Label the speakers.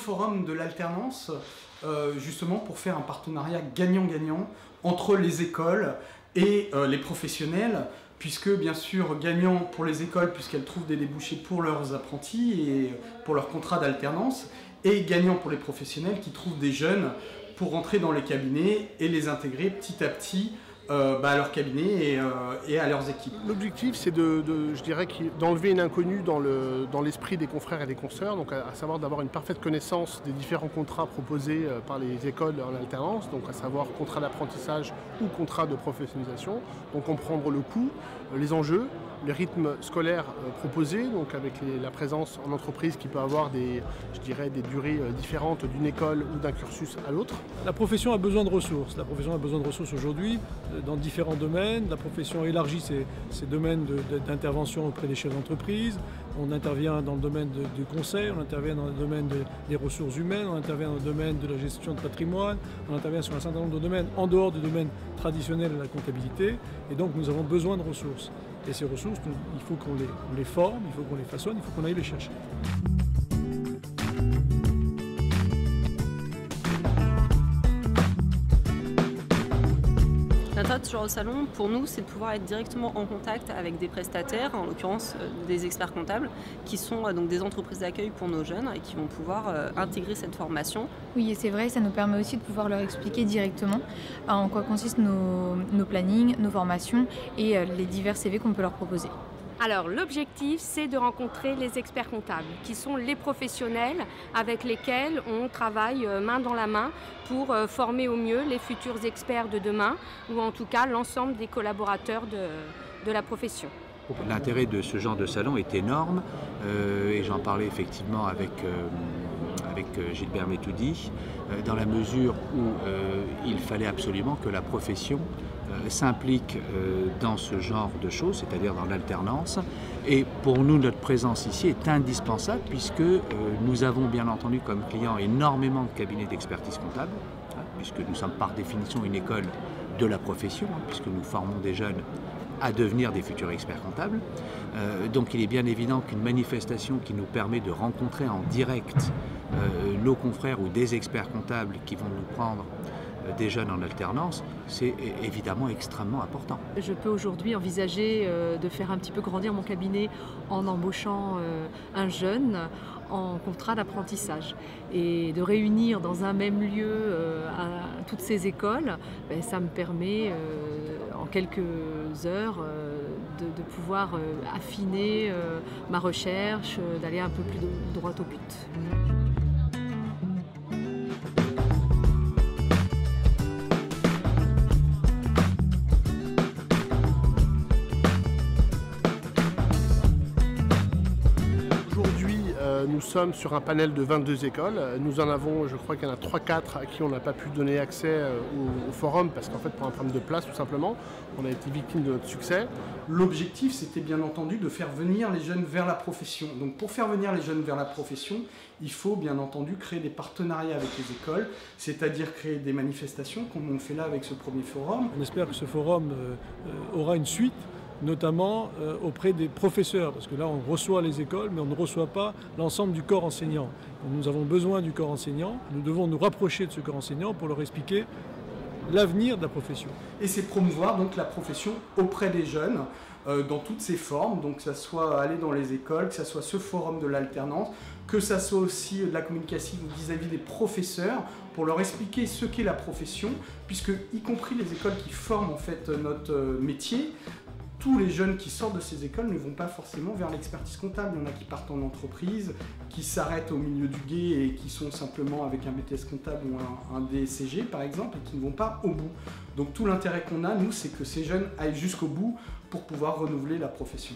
Speaker 1: forum de l'alternance justement pour faire un partenariat gagnant-gagnant entre les écoles et les professionnels, puisque bien sûr gagnant pour les écoles puisqu'elles trouvent des débouchés pour leurs apprentis et pour leur contrat d'alternance, et gagnant pour les professionnels qui trouvent des jeunes pour rentrer dans les cabinets et les intégrer petit à petit à leur cabinet et à leurs équipes.
Speaker 2: L'objectif, c'est je dirais, d'enlever une inconnue dans l'esprit des confrères et des consoeurs, donc à savoir d'avoir une parfaite connaissance des différents contrats proposés par les écoles en alternance, donc à savoir contrat d'apprentissage ou contrat de professionnalisation, donc comprendre le coût, les enjeux, les rythmes scolaires proposés, donc avec la présence en entreprise qui peut avoir des durées différentes d'une école ou d'un cursus à l'autre.
Speaker 3: La profession a besoin de ressources. La profession a besoin de ressources aujourd'hui dans différents domaines. La profession élargit ses domaines d'intervention auprès des chefs d'entreprise. On intervient dans le domaine du conseil, on intervient dans le domaine des ressources humaines, on intervient dans le domaine de la gestion de patrimoine, on intervient sur un certain nombre de domaines en dehors du domaine traditionnel de la comptabilité. Et donc nous avons besoin de ressources. Et ces ressources, il faut qu'on les forme, il faut qu'on les façonne, il faut qu'on aille les chercher.
Speaker 4: L'intérêt de ce genre de salon, pour nous, c'est de pouvoir être directement en contact avec des prestataires, en l'occurrence des experts comptables, qui sont donc des entreprises d'accueil pour nos jeunes et qui vont pouvoir intégrer cette formation.
Speaker 5: Oui, et c'est vrai, ça nous permet aussi de pouvoir leur expliquer directement en quoi consistent nos plannings, nos formations et les divers CV qu'on peut leur proposer.
Speaker 6: Alors l'objectif, c'est de rencontrer les experts comptables, qui sont les professionnels avec lesquels on travaille main dans la main pour former au mieux les futurs experts de demain, ou en tout cas l'ensemble des collaborateurs de la profession.
Speaker 7: L'intérêt de ce genre de salon est énorme, et j'en parlais effectivement avec Gilbert Metoudi, dans la mesure où il fallait absolument que la profession s'implique dans ce genre de choses, c'est-à-dire dans l'alternance. Et pour nous, notre présence ici est indispensable puisque nous avons bien entendu comme clients énormément de cabinets d'expertise comptable, puisque nous sommes par définition une école de la profession, puisque nous formons des jeunes à devenir des futurs experts comptables. Donc il est bien évident qu'une manifestation qui nous permet de rencontrer en direct nos confrères ou des experts comptables qui vont nous prendre des jeunes en alternance, c'est évidemment extrêmement important.
Speaker 8: Je peux aujourd'hui envisager de faire un petit peu grandir mon cabinet en embauchant un jeune en contrat d'apprentissage et de réunir dans un même lieu toutes ces écoles, ça me permet en quelques heures de pouvoir affiner ma recherche, d'aller un peu plus droit au but.
Speaker 2: Nous sommes sur un panel de 22 écoles. Nous en avons, je crois qu'il y en a 3-4 à qui on n'a pas pu donner accès au forum parce qu'en fait, pour un problème de place, tout simplement, on a été victime de notre succès.
Speaker 1: L'objectif, c'était bien entendu de faire venir les jeunes vers la profession. Donc pour faire venir les jeunes vers la profession, il faut bien entendu créer des partenariats avec les écoles, c'est-à-dire créer des manifestations comme on fait là avec ce premier forum.
Speaker 3: On espère que ce forum aura une suite, notamment auprès des professeurs, parce que là on reçoit les écoles, mais on ne reçoit pas l'ensemble du corps enseignant. Donc, nous avons besoin du corps enseignant, nous devons nous rapprocher de ce corps enseignant pour leur expliquer l'avenir de la profession.
Speaker 1: Et c'est promouvoir donc la profession auprès des jeunes, dans toutes ses formes, donc que ça soit aller dans les écoles, que ça soit ce forum de l'alternance, que ça soit aussi de la communication vis-à-vis des professeurs, pour leur expliquer ce qu'est la profession, puisque y compris les écoles qui forment en fait notre métier, tous les jeunes qui sortent de ces écoles ne vont pas forcément vers l'expertise comptable. Il y en a qui partent en entreprise, qui s'arrêtent au milieu du gué et qui sont simplement avec un BTS comptable ou un DSCG par exemple et qui ne vont pas au bout. Donc tout l'intérêt qu'on a, nous, c'est que ces jeunes aillent jusqu'au bout pour pouvoir renouveler la profession.